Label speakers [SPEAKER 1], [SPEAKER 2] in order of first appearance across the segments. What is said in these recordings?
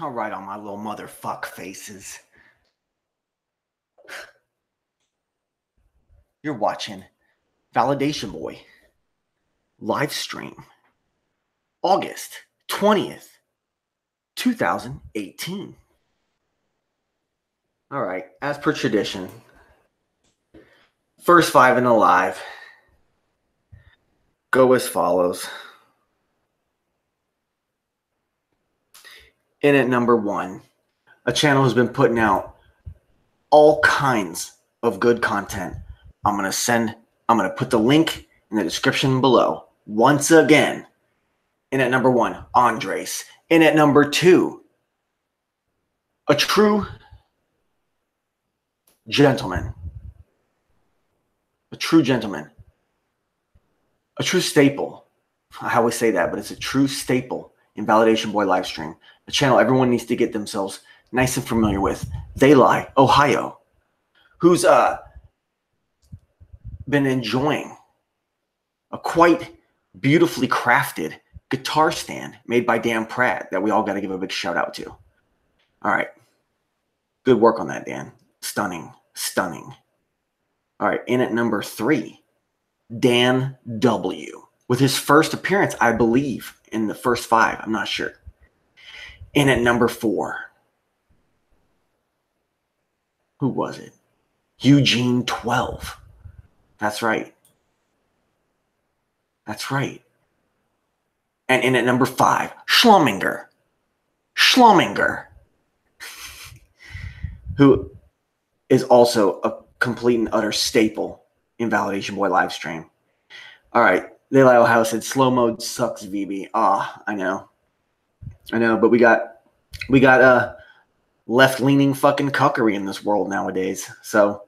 [SPEAKER 1] All right, on my little motherfuck faces. You're watching Validation Boy live stream August 20th, 2018. All right, as per tradition, first five in the live go as follows. In at number one, a channel has been putting out all kinds of good content. I'm going to put the link in the description below. Once again, in at number one, Andrzace. In at number two, a true gentleman. A true gentleman. A true staple. I always say that, but it's a true staple in Validation Boy livestream. A channel everyone needs to get themselves nice and familiar with. They Lie, Ohio. Who's been enjoying a quite beautifully crafted guitar stand made by Dan Pratt that we all got to give a big shout out to. All right. Good work on that, Dan. Stunning. Stunning. All right. In at number three, Dan W. With his first appearance, I believe, in the first five. I'm not sure. In at number four, who was it? Eugene 12. That's right. That's right. And in at number five, Schlumminger. Schlumminger. Who is also a complete and utter staple in Validation Boy live stream. All right. They Lie Ohio said slow mode sucks, VB. Ah, I know. But we got left-leaning fucking cuckery in this world nowadays. So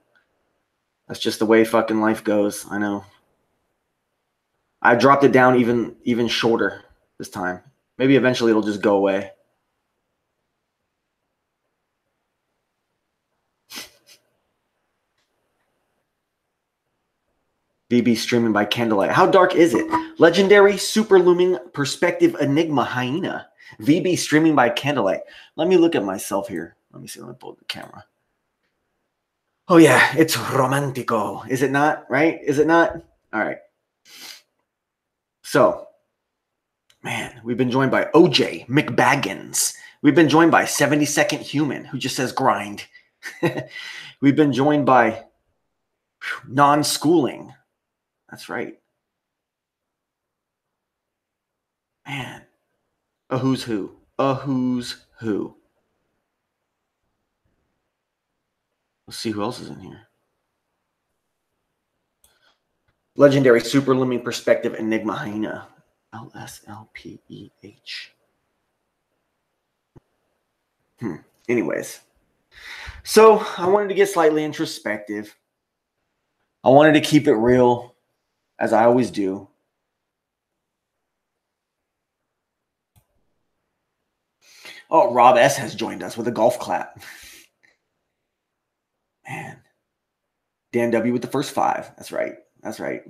[SPEAKER 1] that's just the way fucking life goes. I know. I dropped it down even shorter this time. Maybe eventually it'll just go away. VB streaming by candlelight. How dark is it? Legendary super looming perspective enigma hyena. VB streaming by candlelight. Let me look at myself here. Let me see. Let me pull up the camera. Oh yeah, it's romantico. Is it not? Right? Is it not? All right. So, man, we've been joined by OJ McBaggins. We've been joined by 72nd Human, who just says grind. We've been joined by non-schooling. That's right. Man, a who's who. A who's who. Let's see who else is in here. Legendary super looming perspective enigma hyena. LSLPEH. Anyways. So I wanted to get slightly introspective. I wanted to keep it real, as I always do. Oh, Rob S. has joined us with a golf clap. Man. Dan W. with the first five. That's right. That's right.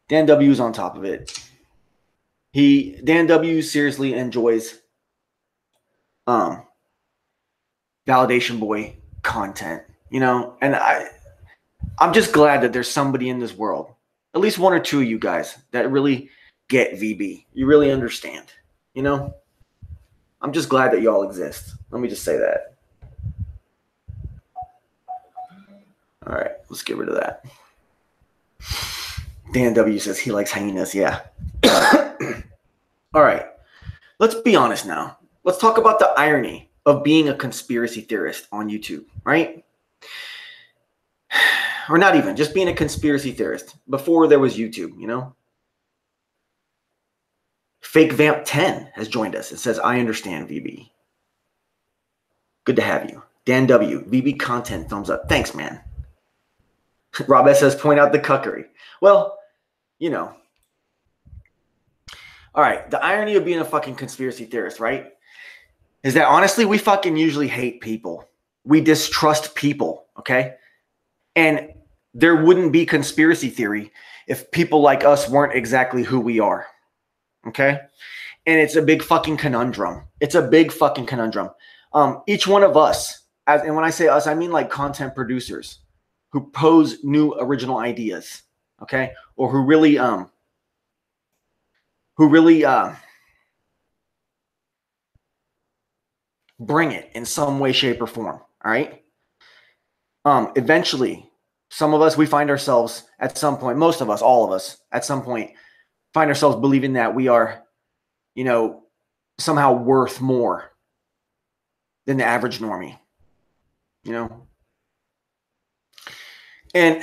[SPEAKER 1] Dan W. is on top of it. Dan W. seriously enjoys Validation Boy content, you know, and I'm just glad that there's somebody in this world, at least one or two of you guys, that really get VB. You really understand, you know. I'm just glad that y'all exist. Let me just say that. All right, let's get rid of that. Dan W. says he likes hyenas. Yeah. All right. Let's be honest now. Let's talk about the irony of being a conspiracy theorist on YouTube, right? Or not even, just being a conspiracy theorist before there was YouTube, you know? Fake Vamp 10 has joined us. It says, I understand, VB. Good to have you. Dan W. VB content, thumbs up. Thanks, man. Rob S. says, point out the cuckery. Well, you know. All right. The irony of being a fucking conspiracy theorist, right? Is that honestly, we fucking usually hate people. We distrust people, okay? And there wouldn't be conspiracy theory if people like us weren't exactly who we are, okay? And it's a big fucking conundrum. It's a big fucking conundrum. Each one of us, and when I say us, I mean like content producers who pose new original ideas, okay? Or who really bring it in some way, shape, or form, all right? Eventually, some of us, we find ourselves at some point, most of us, all of us, at some point, find ourselves believing that we are, somehow worth more than the average normie, And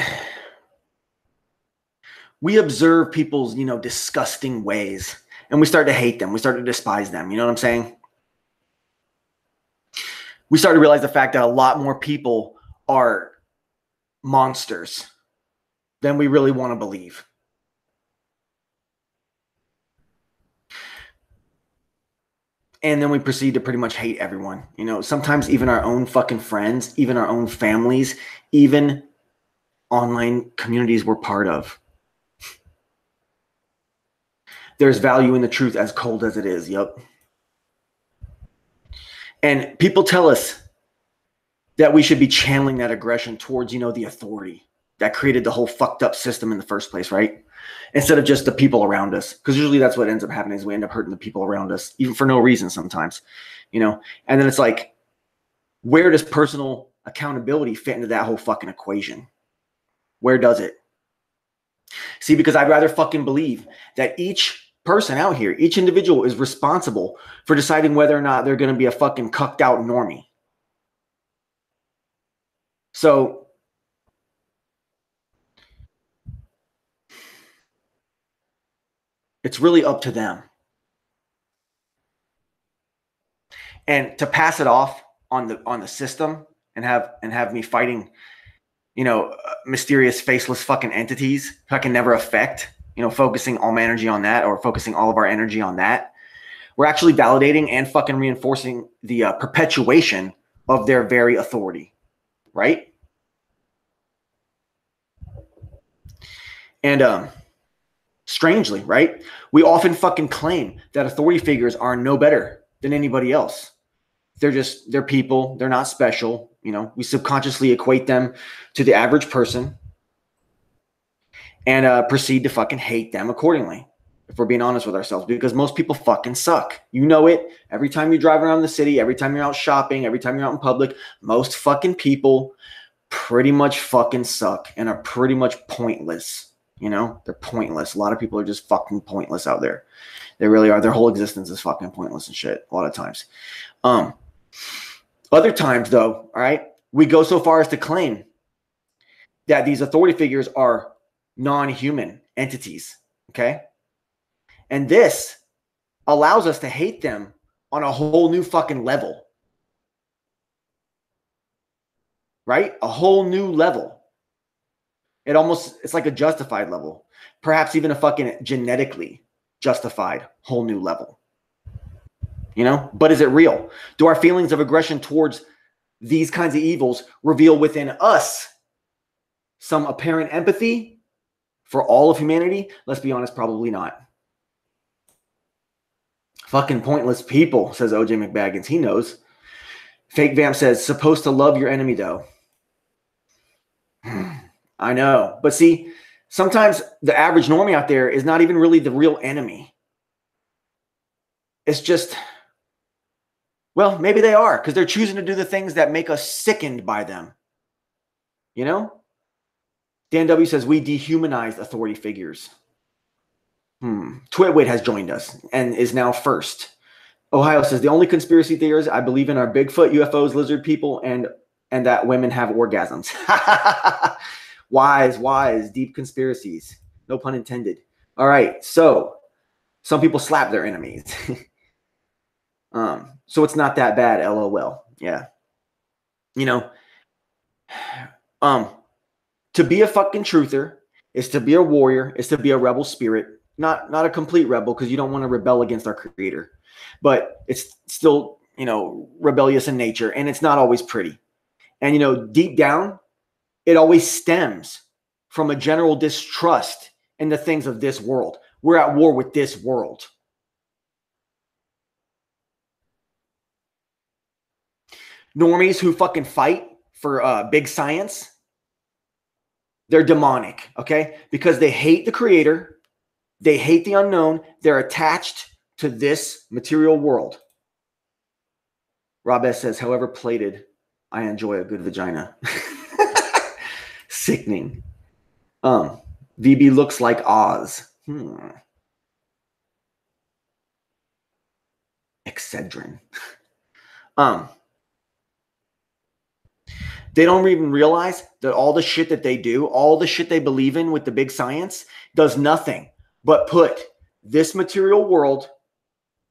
[SPEAKER 1] we observe people's, disgusting ways, and we start to hate them. We start to despise them. You know what I'm saying? We start to realize the fact that a lot more people are monsters than we really want to believe. And then we proceed to pretty much hate everyone. Sometimes even our own fucking friends, even our own families, even online communities we're part of. There's value in the truth as cold as it is. Yep. And people tell us that we should be channeling that aggression towards, the authority that created the whole fucked up system in the first place, right? Instead of just the people around us. Because usually that's what ends up happening is we end up hurting the people around us, even for no reason sometimes, And then it's like, where does personal accountability fit into that whole fucking equation? Where does it? See, because I'd rather fucking believe that each person out here, each individual is responsible for deciding whether or not they're going to be a fucking cucked out normie. So it's really up to them. And to pass it off on the system and have me fighting, mysterious faceless fucking entities who I can never affect, focusing all my energy on that, or focusing all of our energy on that, we're actually validating and fucking reinforcing the perpetuation of their very authority, right? And strangely, right, we often fucking claim that authority figures are no better than anybody else. They're people. They're not special. We subconsciously equate them to the average person and proceed to fucking hate them accordingly, if we're being honest with ourselves, because most people fucking suck. You know it. Every time you drive around the city, every time you're out shopping, every time you're out in public, most fucking people pretty much fucking suck and are pretty much pointless. They're pointless. A lot of people are just fucking pointless out there. They really are. Their whole existence is fucking pointless and shit a lot of times. Other times, though, all right, we go so far as to claim that these authority figures are non-human entities, okay? And this allows us to hate them on a whole new fucking level, right? A whole new level. It's like a justified level, perhaps even a fucking genetically justified whole new level. But is it real? Do our feelings of aggression towards these kinds of evils reveal within us some apparent empathy for all of humanity? Let's be honest, probably not. Fucking pointless people, says OJ McBaggins. He knows. Fake Vamp says, supposed to love your enemy, though. I know. But see, sometimes the average normie out there is not even really the real enemy. It's just, well, maybe they are, because they're choosing to do the things that make us sickened by them. Dan W says, we dehumanized authority figures. Twitwit has joined us and is now first. Ohio says, the only conspiracy theories I believe in are Bigfoot, UFOs, lizard people, and that women have orgasms. Wise, deep conspiracies. No pun intended. All right, so some people slap their enemies. So it's not that bad, LOL. Yeah. To be a fucking truther is to be a warrior, is to be a rebel spirit. Not a complete rebel, because you don't want to rebel against our creator. But it's still, rebellious in nature, and it's not always pretty. And, deep down, it always stems from a general distrust in the things of this world. We're at war with this world. Normies who fucking fight for big science, they're demonic, okay? Because they hate the creator, they hate the unknown, they're attached to this material world. Rob S. says, however plated, I enjoy a good vagina. Sickening. VB looks like Oz. Excedrin. They don't even realize that all the shit that they do, all the shit they believe in with the big science does nothing but put this material world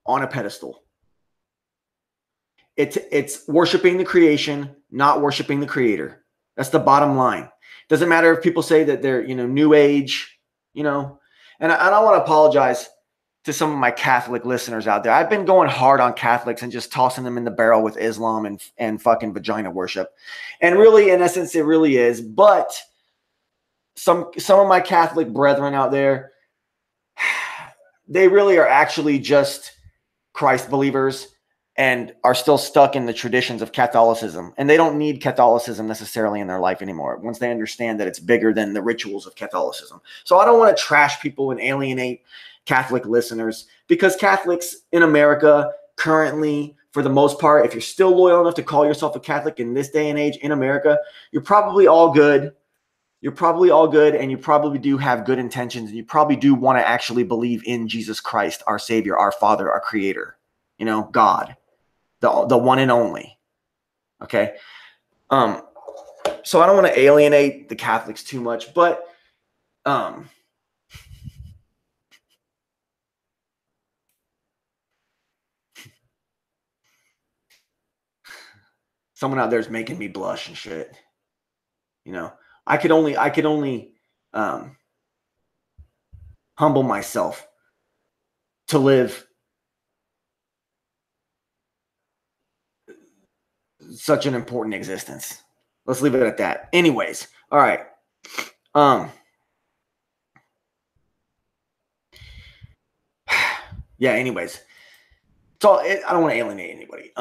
[SPEAKER 1] on a pedestal. It's worshiping the creation, not worshiping the creator. That's the bottom line. Doesn't matter if people say that they're, new age, and I want to apologize to some of my Catholic listeners out there. I've been going hard on Catholics and just tossing them in the barrel with Islam and fucking vagina worship. And really, in essence, it really is. But some of my Catholic brethren out there, they really are actually just Christ believers and are still stuck in the traditions of Catholicism. And they don't need Catholicism necessarily in their life anymore once they understand that it's bigger than the rituals of Catholicism. So I don't want to trash people and alienate Catholic listeners, because Catholics in America currently, for the most part, if you're still loyal enough to call yourself a Catholic in this day and age in America, you're probably all good. You're probably all good, and you probably do have good intentions, and you probably do want to actually believe in Jesus Christ, our Savior, our Father, our Creator, God, the one and only. Okay. So I don't want to alienate the Catholics too much, but someone out there is making me blush and shit. I could only humble myself to live such an important existence. Let's leave it at that. Anyways, all right. Yeah, anyways. So I don't want to alienate anybody.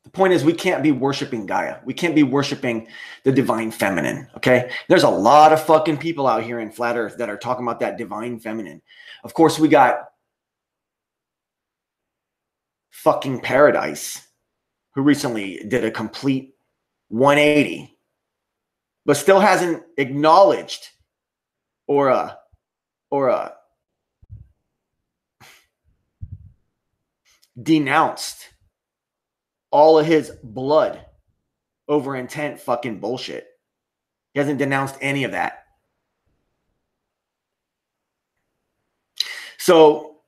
[SPEAKER 1] The point is, we can't be worshiping Gaia. We can't be worshiping the divine feminine, okay? There's a lot of fucking people out here in Flat Earth that are talking about that divine feminine. Of course, we got fucking Paradise, who recently did a complete 180, but still hasn't acknowledged or denounced all of his blood over intent fucking bullshit. He hasn't denounced any of that. So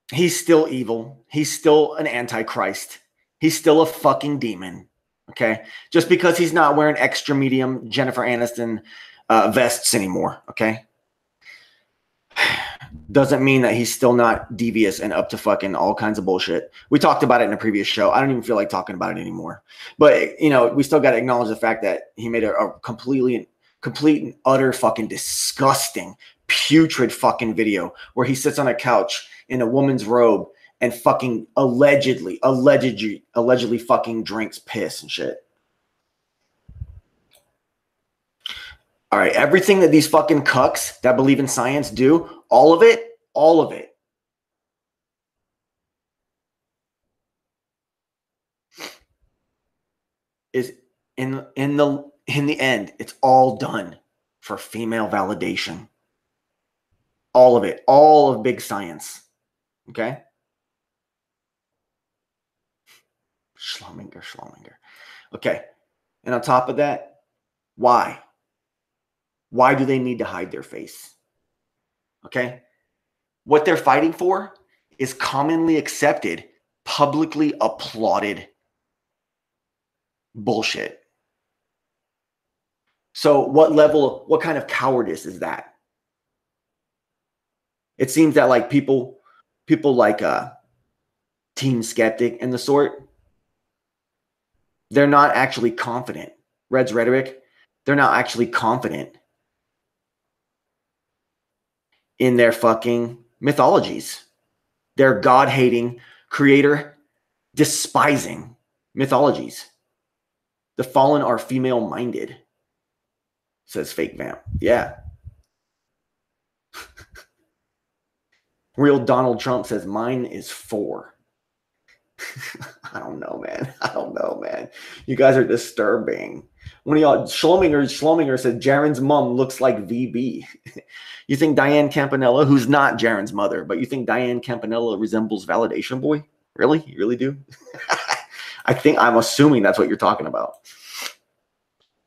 [SPEAKER 1] he's still evil. He's still an antichrist. He's still a fucking demon. Okay. Just because he's not wearing extra medium Jennifer Aniston vests anymore. Okay. Doesn't mean that he's still not devious and up to fucking all kinds of bullshit. We talked about it in a previous show. I don't even feel like talking about it anymore. But, we still got to acknowledge the fact that he made a complete and utter fucking disgusting, putrid fucking video where he sits on a couch in a woman's robe and fucking allegedly fucking drinks piss and shit. All right, everything that these fucking cucks that believe in science do, all of it is in the end, it's all done for female validation. All of it, all of big science. Okay? Schlumminger. Okay. And on top of that, why? Why do they need to hide their face? Okay? What they're fighting for is commonly accepted, publicly applauded bullshit. So what kind of cowardice is that? It seems that like people like Team Skeptic and the sort, they're not actually confident. Red's rhetoric, they're not actually confident in their fucking mythologies. They're God-hating, creator despising mythologies. The fallen are female-minded, says Fake Vamp. Yeah. Real Donald Trump says mine is 4. I don't know, man. I don't know, man. You guys are disturbing. One of y'all, Schlominger said Jaren's mom looks like VB. You think Diane Campanella, who's not Jaren's mother, but you think Diane Campanella resembles Validation Boy? Really? You really do? I'm assuming that's what you're talking about.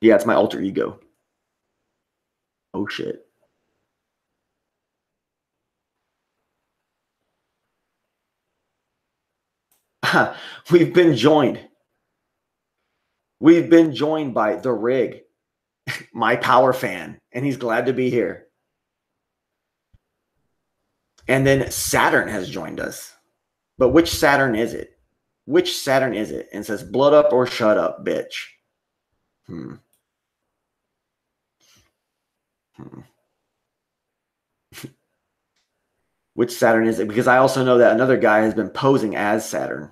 [SPEAKER 1] Yeah, it's my alter ego. Oh, shit. We've been joined. We've been joined by The Rig, my power fan, and he's glad to be here. And then Saturn has joined us. But which Saturn is it? Which Saturn is it? And says, blood up or shut up, bitch. Which Saturn is it? Because I also know that another guy has been posing as Saturn.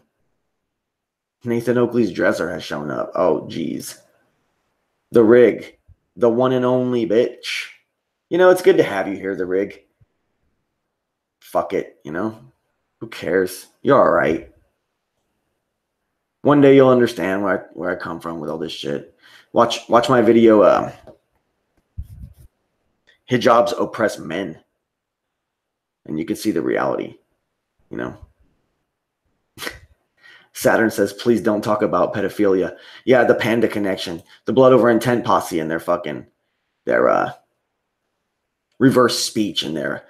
[SPEAKER 1] Nathan Oakley's dresser has shown up. Oh, geez. The Rig. The one and only bitch. You know, it's good to have you here, The Rig. Fuck it, you know? Who cares? You're all right. One day you'll understand where I come from with all this shit. Watch my video, Hijabs Oppress Men. And you can see the reality, you know? Saturn says, please don't talk about pedophilia. Yeah, the Panda Connection. The Blood Over Intent posse and their reverse speech and their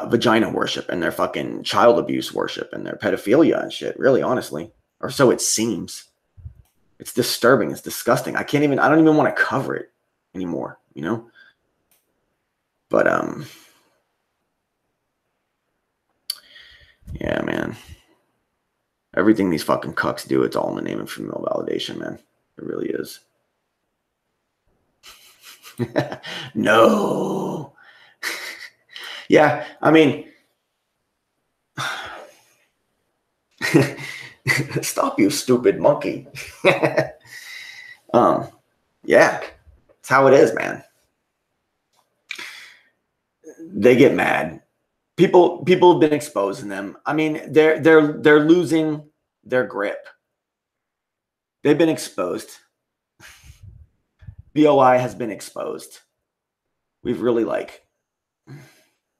[SPEAKER 1] vagina worship and their fucking child abuse worship and their pedophilia and shit, really, honestly. Or so it seems. It's disturbing. It's disgusting. I don't even want to cover it anymore, you know? But, yeah, man. Everything these fucking cucks do, it's all in the name of female validation, man. It really is. No. Yeah, I mean, stop, you stupid monkey. Yeah, it's how it is, man. They get mad. People have been exposing them. I mean, they're losing their grip. They've been exposed. B.O.I. has been exposed. We've really Jim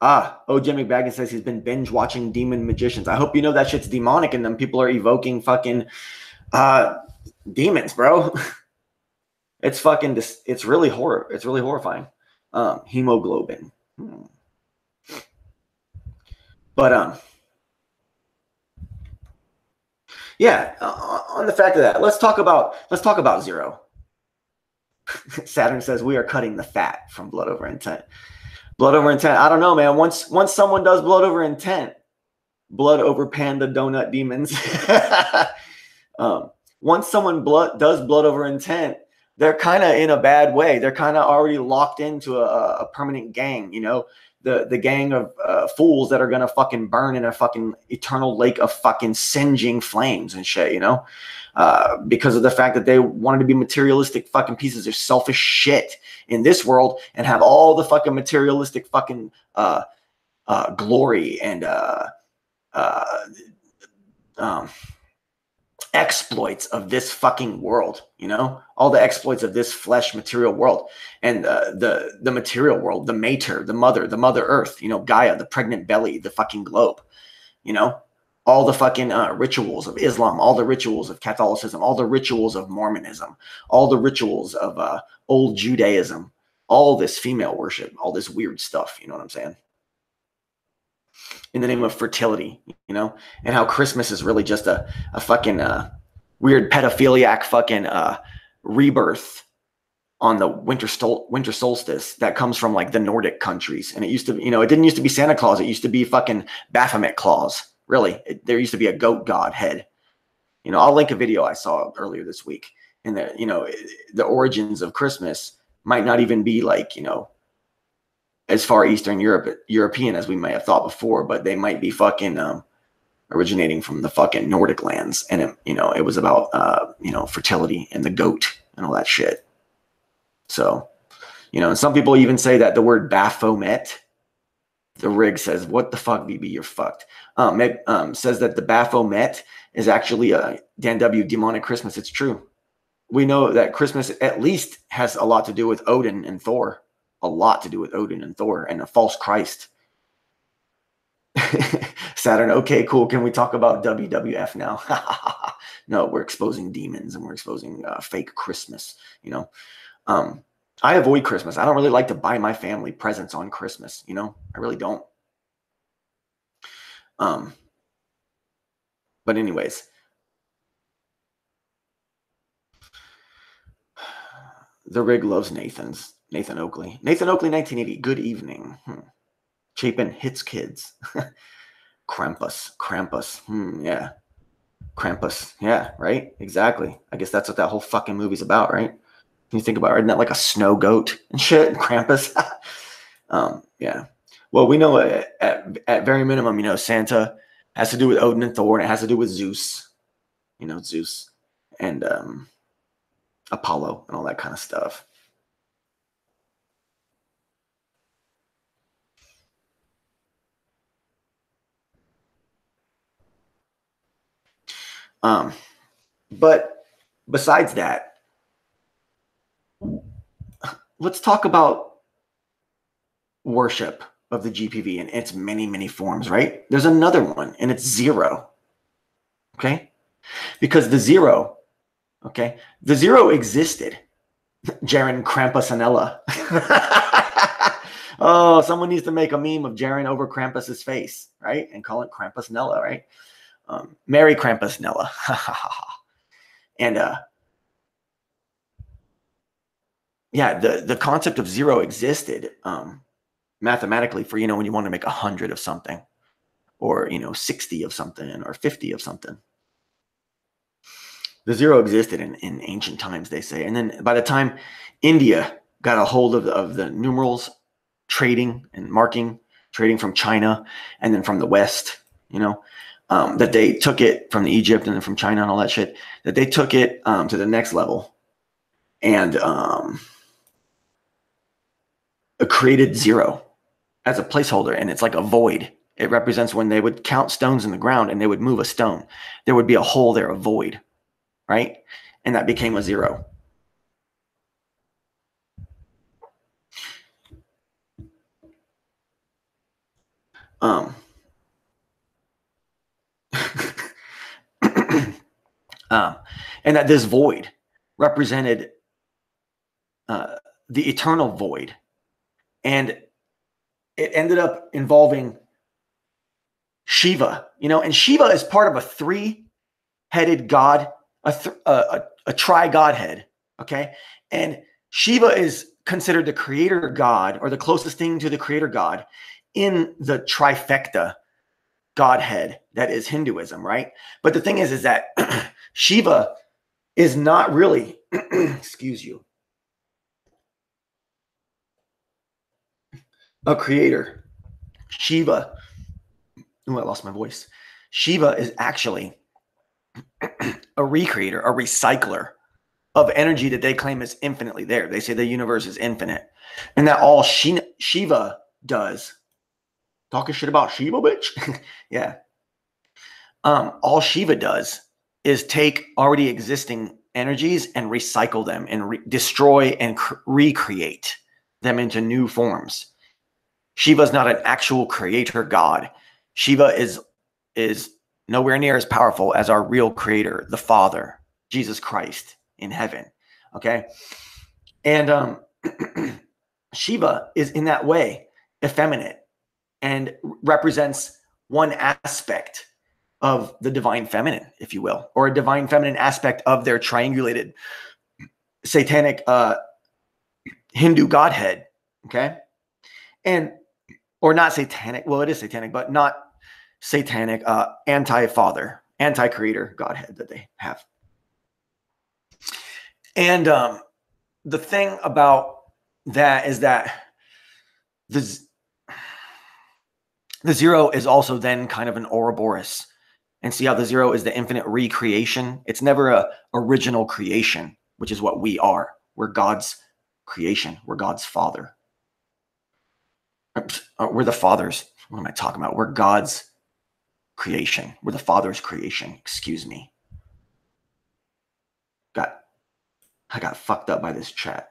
[SPEAKER 1] McBaggins says he's been binge watching Demon Magicians. I hope you know that shit's demonic and them people are evoking fucking demons, bro. It's fucking it's really horrifying. Hemoglobin. But yeah, on the fact of that, let's talk about Zero. Saturn says we are cutting the fat from Blood Over Intent. Blood Over Intent. I don't know, man. Once someone does Blood Over Intent, Blood Over Panda Donut Demons. Once someone does Blood Over Intent, they're kind of in a bad way. They're kind of already locked into a permanent gang, you know, the gang of fools that are gonna fucking burn in a fucking eternal lake of fucking singeing flames and shit, you know, because of the fact that they wanted to be materialistic fucking pieces of selfish shit in this world and have all the fucking materialistic fucking glory and exploits of this fucking world, you know, all the exploits of this flesh material world and the material world, the mater, the mother earth, you know, Gaia, the pregnant belly, the fucking globe, you know, all the fucking rituals of Islam, all the rituals of Catholicism, all the rituals of Mormonism, all the rituals of old Judaism, all this female worship, all this weird stuff, you know what I'm saying? In the name of fertility, you know, and how Christmas is really just a fucking weird pedophiliac fucking rebirth on the winter solstice that comes from like the Nordic countries. And it used to, you know, it didn't used to be Santa Claus. It used to be fucking Baphomet Claus. Really, there used to be a goat god head. You know, I'll link a video I saw earlier this week. And the, you know, the origins of Christmas might not even be like, you know, as far Eastern European as we may have thought before, but they might be fucking, or originating from the fucking Nordic lands. And it was about, fertility and the goat and all that shit. So, and some people even say that the word Baphomet, the rig says, what the fuck, BB, you're fucked. Says that the Baphomet is actually a Dan W. demonic Christmas. It's true. We know that Christmas at least has a lot to do with Odin and Thor. A lot to do with Odin and Thor and a false Christ. Saturn, okay, cool. Can we talk about WWF now? No, we're exposing demons and we're exposing fake Christmas. I avoid Christmas. I don't really like to buy my family presents on Christmas. I really don't. But anyways, the rig loves Nathan Oakley. Nathan Oakley, 1980. Good evening. Chapin hits kids. Krampus. Yeah. Krampus. Yeah, right? Exactly. I guess that's what that whole fucking movie's about, right? You think about it, isn't that like a snow goat and shit? Krampus. Yeah. Well, we know at very minimum, Santa has to do with Odin and Thor, and it has to do with Zeus. Zeus and Apollo and all that kind of stuff. But besides that, let's talk about worship of the GPV in its many, many forms, right? There's another one, and it's zero. Okay? Because the zero existed. Jaren Krampusanella. Oh, someone needs to make a meme of Jaren over Krampus's face, right? And call it Krampusnella, right? Merry Krampusnella. And yeah, the concept of zero existed mathematically for, when you want to make 100 of something, or 60 of something, or 50 of something. The zero existed in ancient times, they say. And then by the time India got a hold of the numerals, trading and marking, trading from China and then from the West, that they took it from Egypt and then from China and all that shit, that they took it to the next level and created zero as a placeholder. And it's like a void. It represents when they would count stones in the ground and they would move a stone. There would be a hole there, a void, right? And that became a zero. And that this void represented the eternal void. And it ended up involving Shiva, and Shiva is part of a three-headed god, a tri-godhead, okay? And Shiva is considered the creator god, or the closest thing to the creator god in the trifecta godhead that is Hinduism, right? But the thing is that Shiva is not really, excuse you, a creator. Shiva, I lost my voice. Shiva is actually a recreator, a recycler of energy that they claim is infinitely there. They say the universe is infinite, and that all Shiva does, talking shit about Shiva, bitch. Yeah. All Shiva does is take already existing energies and recycle them and destroy and recreate them into new forms. Shiva is not an actual creator god. Shiva is nowhere near as powerful as our real creator, the Father, Jesus Christ in heaven. Okay. And Shiva is in that way effeminate and represents one aspect of the divine feminine, if you will, or a divine feminine aspect of their triangulated satanic Hindu godhead. Okay. Or not satanic. Well, it is satanic, but not satanic, anti-father, anti-creator godhead that they have. And the thing about that is that the zero is also then kind of an Ouroboros And see how the 0 is the infinite recreation? It's never a original creation, which is what we are. We're God's creation. We're God's father. We're the fathers. What am I talking about? We're God's creation. We're the father's creation. Excuse me. I got fucked up by this chat.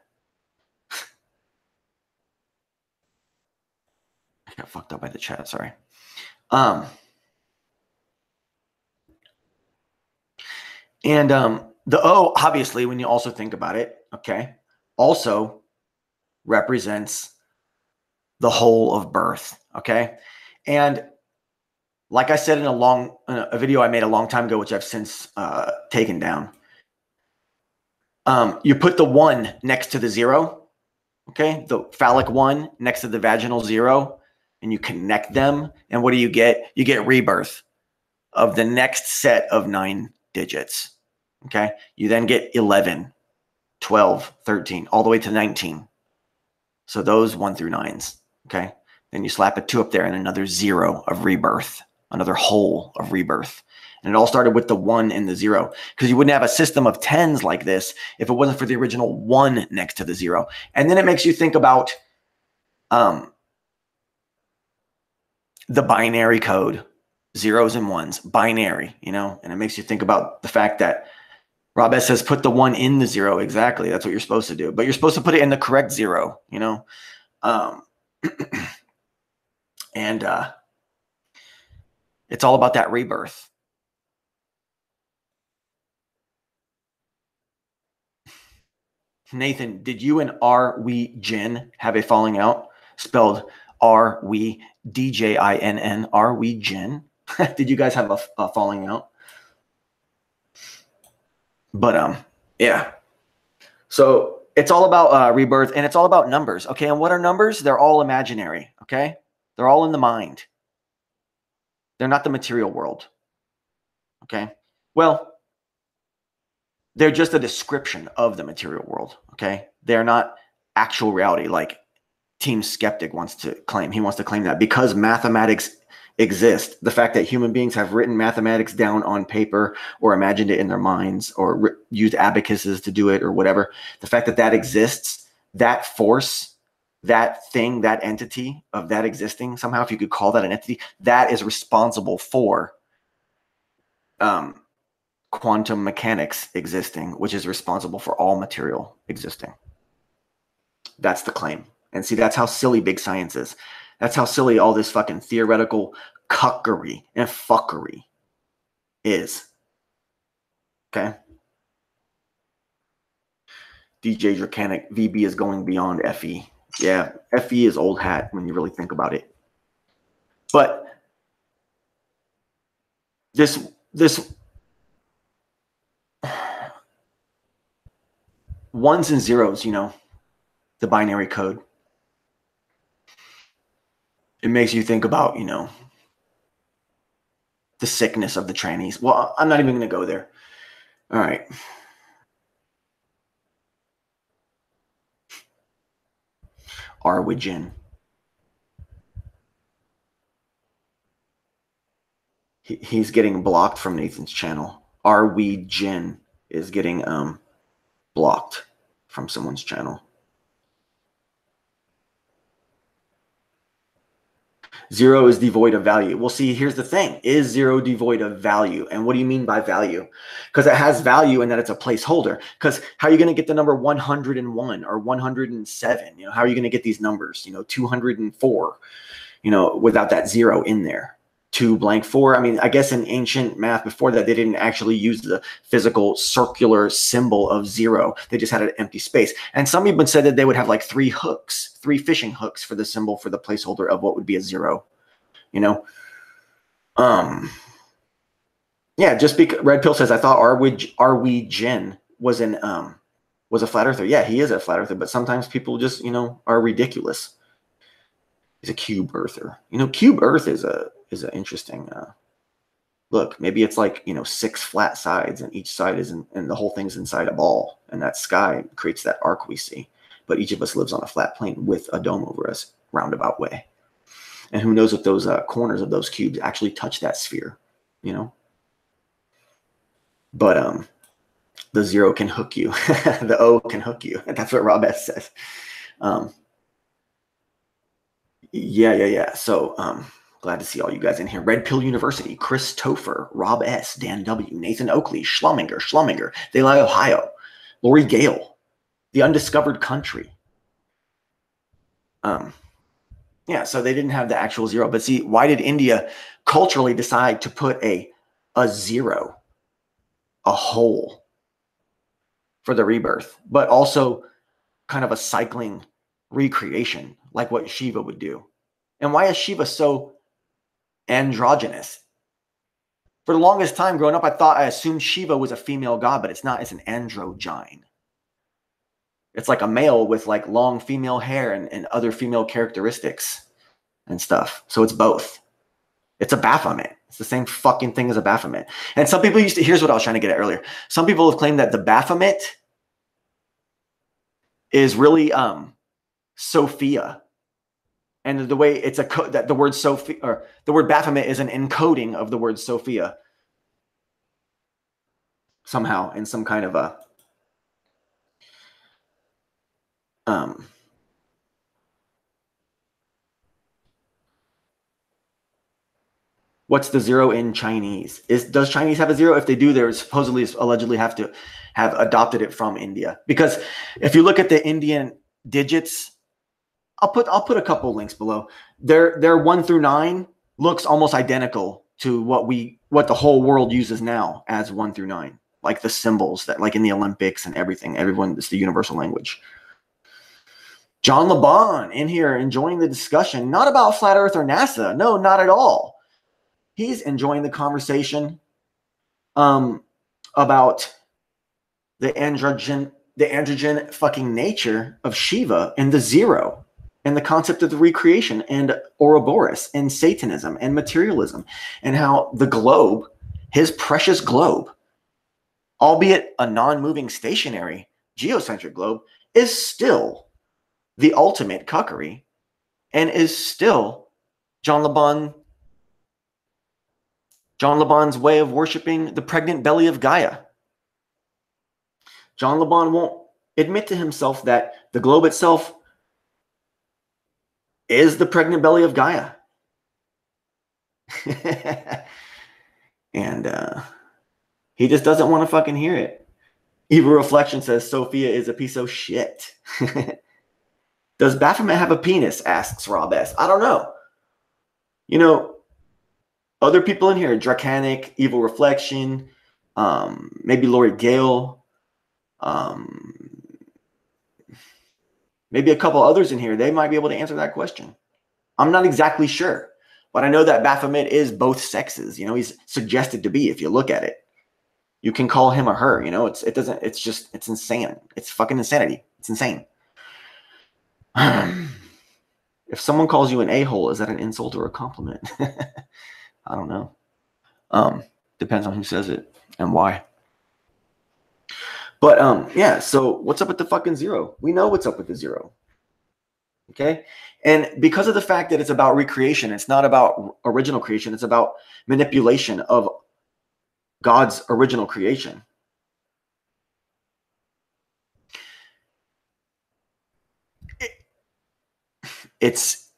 [SPEAKER 1] I got fucked up by the chat, sorry. The O, obviously, when you also think about it, okay, also represents the whole of birth, okay? And like I said in a video I made a long time ago, which I've since taken down, you put the 1 next to the 0, okay? The phallic 1 next to the vaginal 0, and you connect them, and what do you get? You get rebirth of the next set of 9 digits, okay? You then get 11, 12, 13, all the way to 19. So those 1 through 9s, okay? Then you slap a 2 up there and another 0 of rebirth, another whole of rebirth. And it all started with the 1 and the 0, because you wouldn't have a system of 10s like this if it wasn't for the original 1 next to the 0. And then it makes you think about the binary code, 0s and 1s, binary, you know? And it makes you think about the fact that Rob S says, put the 1 in the 0. Exactly. That's what you're supposed to do. But you're supposed to put it in the correct 0, you know? And it's all about that rebirth. Nathan, did you and R we Jin have a falling out? Spelled R we DJINN, R we Jin? Did you guys have a falling out? But yeah. So it's all about rebirth, and it's all about numbers. Okay, and what are numbers? They're all imaginary. Okay, they're all in the mind. They're not the material world. Okay, well, they're just a description of the material world. Okay, they're not actual reality like Team Skeptic wants to claim. He wants to claim that because mathematics exist, the fact that human beings have written mathematics down on paper or imagined it in their minds or used abacuses to do it or whatever, the fact that that exists, that force, that thing, that entity of that existing, somehow, if you could call that an entity, that is responsible for quantum mechanics existing, which is responsible for all material existing. That's the claim. And see, that's how silly big science is. That's how silly all this fucking theoretical cuckery and fuckery is. Okay? DJ Dracanic, VB is going beyond FE. Yeah, FE is old hat when you really think about it. But this ones and zeros, you know, the binary code. It makes you think about, you know, the sickness of the trannies. Well, I'm not even going to go there. All right. Arwidjin. He's getting blocked from Nathan's channel. Arwidjin is getting blocked from someone's channel. 0 is devoid of value. Well, see, here's the thing. Is 0 devoid of value? And what do you mean by value? Because it has value in that it's a placeholder. Because how are you going to get the number 101 or 107? You know, how are you going to get these numbers? You know, 204, you know, without that 0 in there. 2 blank 4. I mean, I guess in ancient math before that, they didn't actually use the physical circular symbol of 0. They just had an empty space. And some even said that they would have like 3 hooks, 3 fishing hooks for the symbol for the placeholder of what would be a 0. You know? Yeah, just because Red Pill says, I thought Arwidjin was was a flat earther. Yeah, he is a flat earther, but sometimes people just, you know, are ridiculous. He's a cube earther. You know, cube earth is an interesting look. Maybe it's like, you know, 6 flat sides and each side is and the whole thing's inside a ball, and that sky creates that arc we see. But each of us lives on a flat plane with a dome over us, roundabout way. And who knows if those corners of those cubes actually touch that sphere, you know? But the zero can hook you. The O can hook you. That's what Rob S says. Yeah. So glad to see all you guys in here. Red Pill University, Chris Topher, Rob S, Dan W, Nathan Oakley, Schlumminger, They Lie Ohio, Lori Gale, The Undiscovered Country. Yeah, so they didn't have the actual zero. But see, why did India culturally decide to put a zero, a hole for the rebirth, but also kind of a cycling recreation, like what Shiva would do? And why is Shiva so androgynous? For the longest time growing up, I assumed Shiva was a female god, but it's not. It's an androgyne. It's like a male with like long female hair and other female characteristics and stuff. So it's both. It's a Baphomet. It's the same fucking thing as a Baphomet. And some people here's what I was trying to get at earlier. Some people have claimed that the Baphomet is really Sofia. And the way it's that the word Sophia, or the word Baphomet, is an encoding of the word Sophia somehow in some kind of a what's the zero in Chinese? Does Chinese have a zero? If they do, they're supposedly allegedly have to have adopted it from India. Because if you look at the Indian digits, I'll put a couple links below. Their 1 through 9 looks almost identical to what the whole world uses now as 1 through 9. Like the symbols that, like in the Olympics and everything. Everyone, it's the universal language. John LeBon in here enjoying the discussion, not about flat Earth or NASA. No, not at all. He's enjoying the conversation about the androgen fucking nature of Shiva and the zero and the concept of the recreation and Ouroboros and Satanism and materialism, and how the globe, his precious globe, albeit a non-moving stationary geocentric globe, is still the ultimate cuckery and is still John LeBon's way of worshiping the pregnant belly of Gaia. John LeBon won't admit to himself that the globe itself is the pregnant belly of Gaia. And he just doesn't want to fucking hear it. Evil Reflection says Sofia is a piece of shit. Does Baphomet have a penis? Asks Rob S. I don't know. You know, other people in here, Dracanic, Evil Reflection, maybe Lori Gale, maybe a couple others in here, they might be able to answer that question. I'm not exactly sure, but I know that Baphomet is both sexes. You know, he's suggested to be, if you look at it. You can call him or her, you know, it's insane. It's fucking insanity. It's insane. If someone calls you an a-hole, is that an insult or a compliment? I don't know. Depends on who says it and why. But yeah, so what's up with the fucking zero? We know what's up with the zero. Okay? And because of the fact that it's about recreation, it's not about original creation, it's about manipulation of God's original creation. It's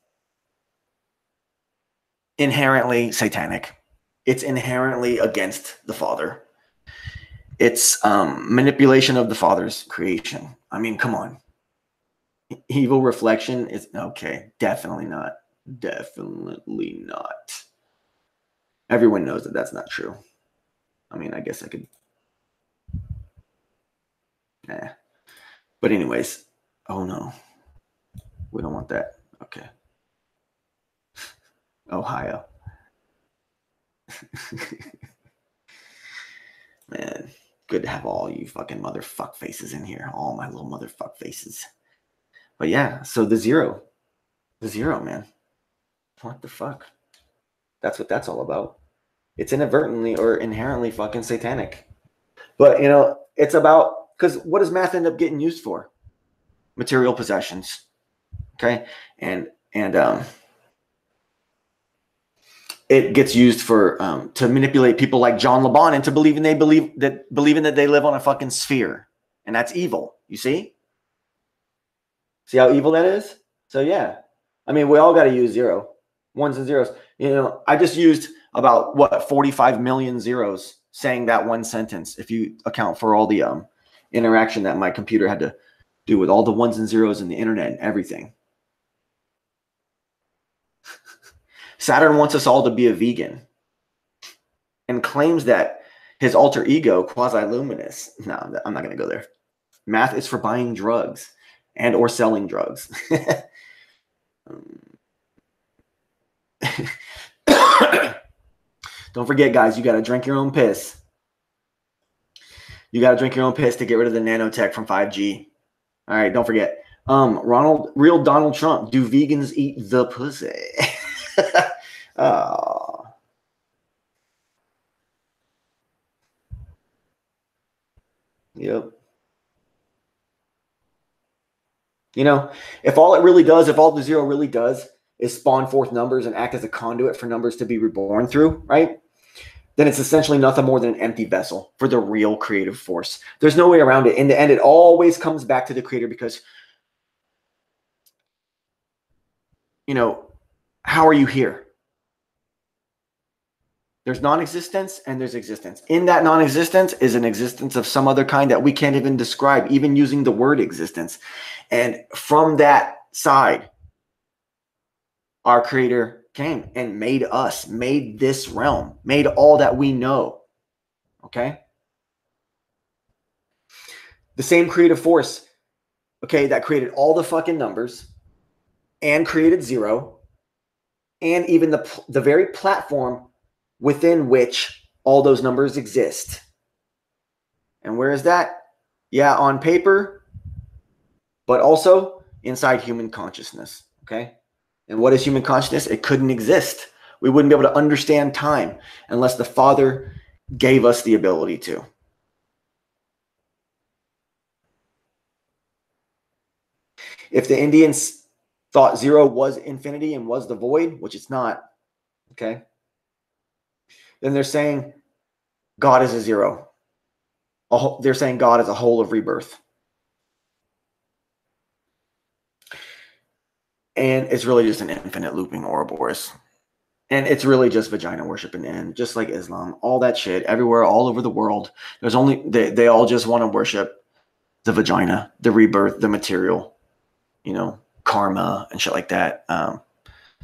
[SPEAKER 1] inherently satanic. It's inherently against the Father. It's manipulation of the Father's creation. I mean, come on. Evil Reflection is okay. Definitely not. Definitely not. Everyone knows that that's not true. I mean, I guess I could. Nah. But anyways, oh no. We don't want that. Okay. Ohio. Man, good to have all you fucking motherfuck faces in here. All my little motherfuck faces. But yeah, so the zero. The zero, man. What the fuck? That's what that's all about. It's inadvertently or inherently fucking satanic. But, you know, it's about, because what does math end up getting used for? Material possessions. Okay? And it gets used for to manipulate people like John LeBon into believing that they live on a fucking sphere, and that's evil. You see how evil that is? So yeah, I mean, we all got to use zero, ones and zeros. You know, I just used about what 45 million zeros saying that one sentence. If you account for all the interaction that my computer had to do with all the ones and zeros and the internet and everything. Saturn wants us all to be a vegan and claims that his alter ego, quasi-luminous. No, I'm not going to go there. Math is for buying drugs and or selling drugs. Don't forget, guys, you got to drink your own piss. You got to drink your own piss to get rid of the nanotech from 5G. All right, don't forget. Real Donald Trump, do vegans eat the pussy? Oh. Yep. You know, if all the zero really does is spawn forth numbers and act as a conduit for numbers to be reborn through, right? Then it's essentially nothing more than an empty vessel for the real creative force. There's no way around it. In the end, it always comes back to the creator because, you know, how are you here? There's non-existence and there's existence. In that non-existence is an existence of some other kind that we can't even describe, even using the word existence. And from that side, our creator came and made us, made this realm, made all that we know. Okay? The same creative force, okay, that created all the fucking numbers and created zero and even the very platform within which all those numbers exist. And where is that? Yeah, on paper, but also inside human consciousness, okay? And what is human consciousness? It couldn't exist. We wouldn't be able to understand time unless the Father gave us the ability to. If the Indians thought zero was infinity and was the void, which it's not, okay, then they're saying God is a zero. They're saying God is a whole of rebirth. And it's really just an infinite looping Ouroboros. And it's really just vagina worship in the end, just like Islam, all that shit, everywhere, all over the world. There's only, they all just want to worship the vagina, the rebirth, the material, you know, karma and shit like that.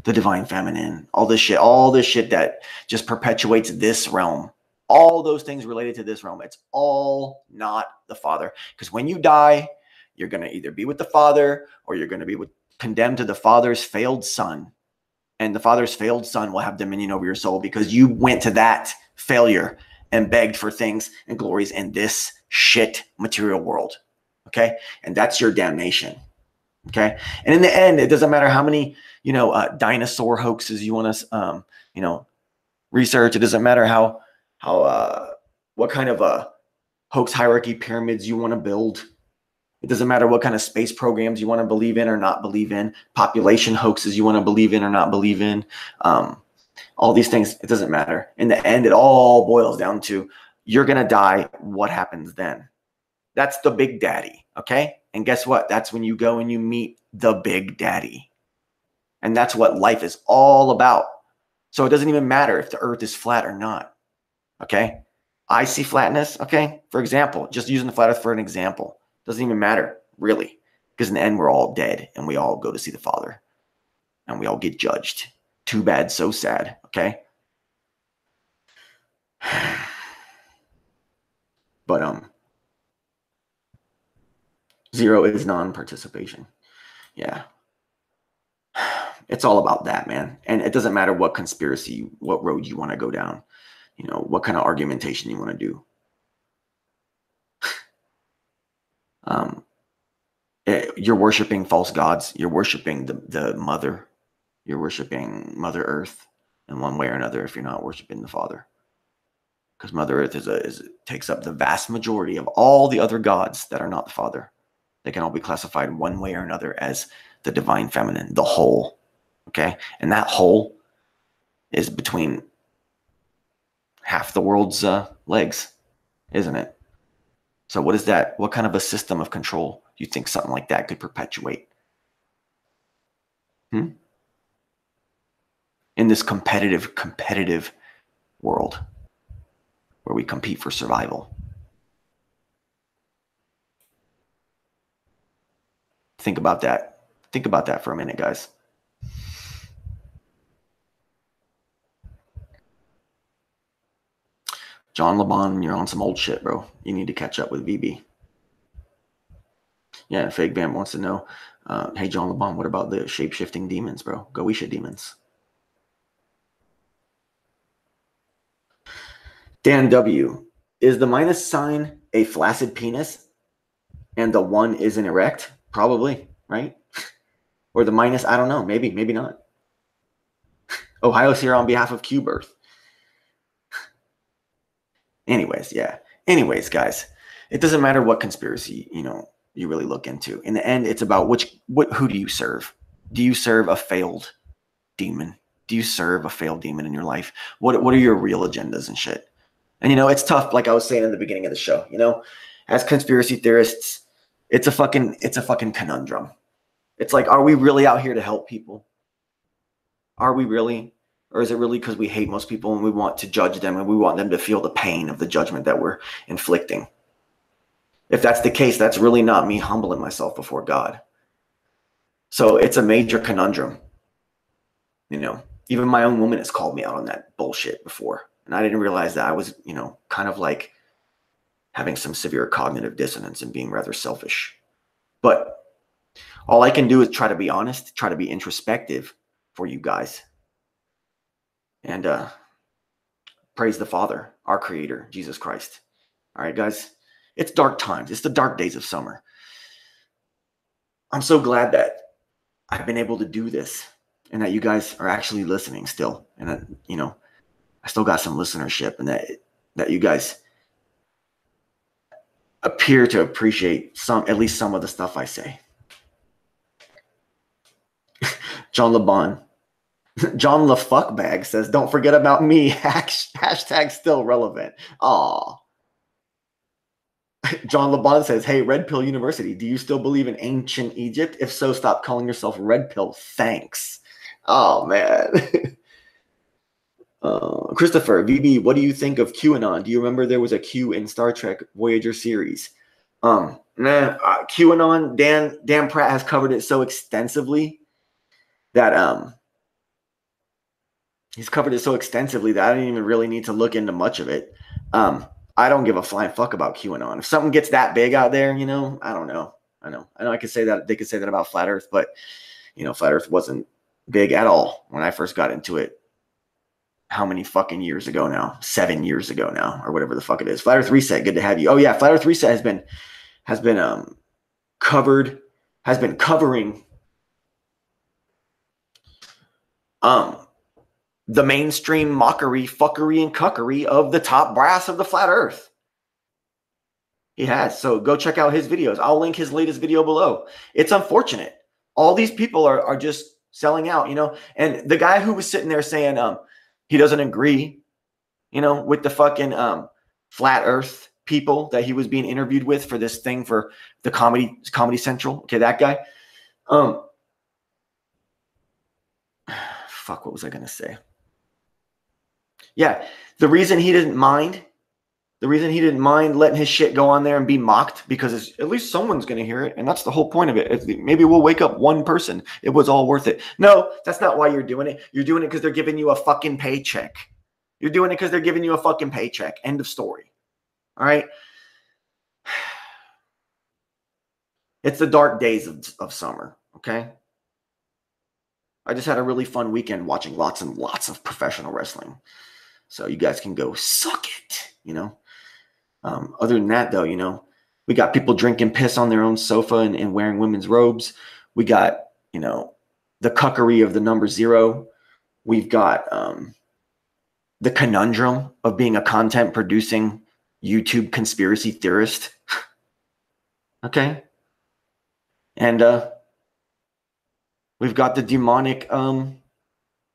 [SPEAKER 1] The divine feminine, all this shit that just perpetuates this realm. All those things related to this realm. It's all not the Father. Because when you die, you're going to either be with the Father or you're going to be condemned to the Father's failed Son. And the Father's failed Son will have dominion over your soul because you went to that failure and begged for things and glories in this shit material world. Okay? And that's your damnation. Okay? And in the end, it doesn't matter how many, you know, dinosaur hoaxes you want to, you know, research. It doesn't matter what kind of hoax hierarchy pyramids you want to build. It doesn't matter what kind of space programs you want to believe in or not believe in, population hoaxes you want to believe in or not believe in, all these things, it doesn't matter. In the end, it all boils down to you're going to die. What happens then? That's the big daddy, okay? And guess what? That's when you go and you meet the big daddy. And that's what life is all about. So it doesn't even matter if the earth is flat or not, okay? I see flatness, okay? For example, just using the flat earth for an example. Doesn't even matter, really. Because in the end, we're all dead and we all go to see the Father. And we all get judged. Too bad, so sad, okay? But zero is non-participation. Yeah. It's all about that, man. And it doesn't matter what conspiracy, what road you want to go down. You know, what kind of argumentation you want to do. You're worshiping false gods. You're worshiping the mother. You're worshiping Mother Earth in one way or another if you're not worshiping the Father. Because Mother Earth takes up the vast majority of all the other gods that are not the Father. They can all be classified one way or another as the divine feminine, the whole. Okay? And that whole is between half the world's legs, isn't it? So what is that? What kind of a system of control do you think something like that could perpetuate? In this competitive world where we compete for survival. Think about that. Think about that for a minute, guys. John LeBon, you're on some old shit, bro. You need to catch up with VB. Yeah, Fake Vamp wants to know, hey, John LeBon, what about the shape-shifting demons, bro? Goetia demons. Dan W. Is the minus sign a flaccid penis and the 1 isn't erect? Probably, right? Or the minus, I don't know. Maybe, maybe not. Ohio's here on behalf of Q-Birth. Anyways, yeah. Anyways, guys, it doesn't matter what conspiracy, you really look into. In the end, it's about who do you serve? Do you serve a failed demon? Do you serve a failed demon in your life? What are your real agendas and shit? And it's tough, like I was saying in the beginning of the show, as conspiracy theorists, it's a fucking conundrum. It's like, are we really out here to help people? Are we really? Or is it really because we hate most people and we want to judge them and we want them to feel the pain of the judgment that we're inflicting? If that's the case, that's really not me humbling myself before God. So it's a major conundrum. Even my own woman has called me out on that bullshit before. And I didn't realize that I was, kind of like having some severe cognitive dissonance and being rather selfish. But all I can do is try to be honest, try to be introspective for you guys. And praise the Father, our Creator, Jesus Christ. All right, guys, it's dark times. It's the dark days of summer. I'm so glad that I've been able to do this and that you guys are actually listening still. And that, I still got some listenership and that you guys appear to appreciate at least some of the stuff I say. John LeBon. John LaFuckbag says, don't forget about me. Hashtag still relevant. Aw. John LeBon says, hey, Red Pill University, do you still believe in ancient Egypt? If so, stop calling yourself Red Pill. Thanks. Oh, man. Christopher, VB, what do you think of QAnon? Do you remember there was a Q in Star Trek Voyager series? QAnon, Dan Pratt has covered it so extensively that I don't even really need to look into much of it. I don't give a flying fuck about QAnon. If something gets that big out there, I don't know. I know I could say that. They could say that about Flat Earth, but Flat Earth wasn't big at all when I first got into it. How many fucking years ago now? 7 years ago now, or whatever the fuck it is. Flat Earth Reset, good to have you. Oh yeah, Flat Earth Reset has been covering the mainstream mockery, fuckery, and cuckery of the top brass of the Flat Earth. He has. So go check out his videos. I'll link his latest video below. It's unfortunate. All these people are just selling out, And the guy who was sitting there saying he doesn't agree, with the fucking Flat Earth people that he was being interviewed with for this thing for the Comedy Central. Okay, that guy. Fuck, what was I going to say? Yeah, the reason he didn't mind letting his shit go on there and be mocked, because at least someone's going to hear it. And that's the whole point of it. Maybe we'll wake up one person. It was all worth it. No, that's not why you're doing it. You're doing it because they're giving you a fucking paycheck. You're doing it because they're giving you a fucking paycheck. End of story. All right. It's the dark days of summer. Okay. I just had a really fun weekend watching lots and lots of professional wrestling. So you guys can go suck it, Other than that, though, we got people drinking piss on their own sofa and wearing women's robes. We got, the cuckery of the number 0. We've got the conundrum of being a content producing YouTube conspiracy theorist. Okay. And we've got the demonic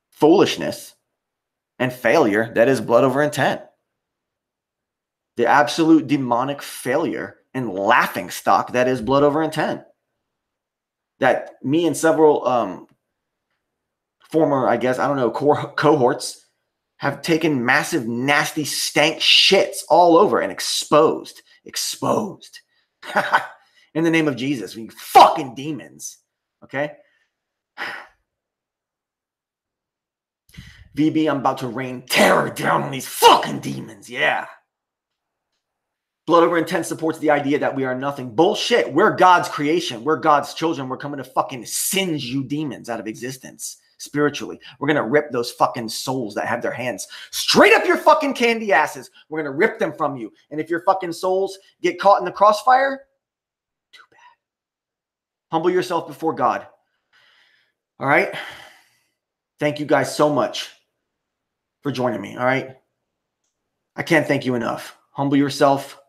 [SPEAKER 1] foolishness and failure that is blood over intent. The absolute demonic failure and laughing stock that is blood over intent. That me and several former, I guess, I don't know, cohorts have taken massive, nasty, stank shits all over and exposed. In the name of Jesus, you fucking demons. Okay? VB, I'm about to rain terror down on these fucking demons. Yeah. Blood over intent supports the idea that we are nothing. Bullshit. We're God's creation. We're God's children. We're coming to fucking singe you demons out of existence spiritually. We're going to rip those fucking souls that have their hands straight up your fucking candy asses. We're going to rip them from you. And if your fucking souls get caught in the crossfire, too bad. Humble yourself before God. All right? Thank you guys so much for joining me. All right? I can't thank you enough. Humble yourself.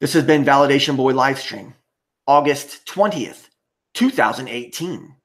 [SPEAKER 1] This has been Validation Boy Livestream, August 20th, 2018.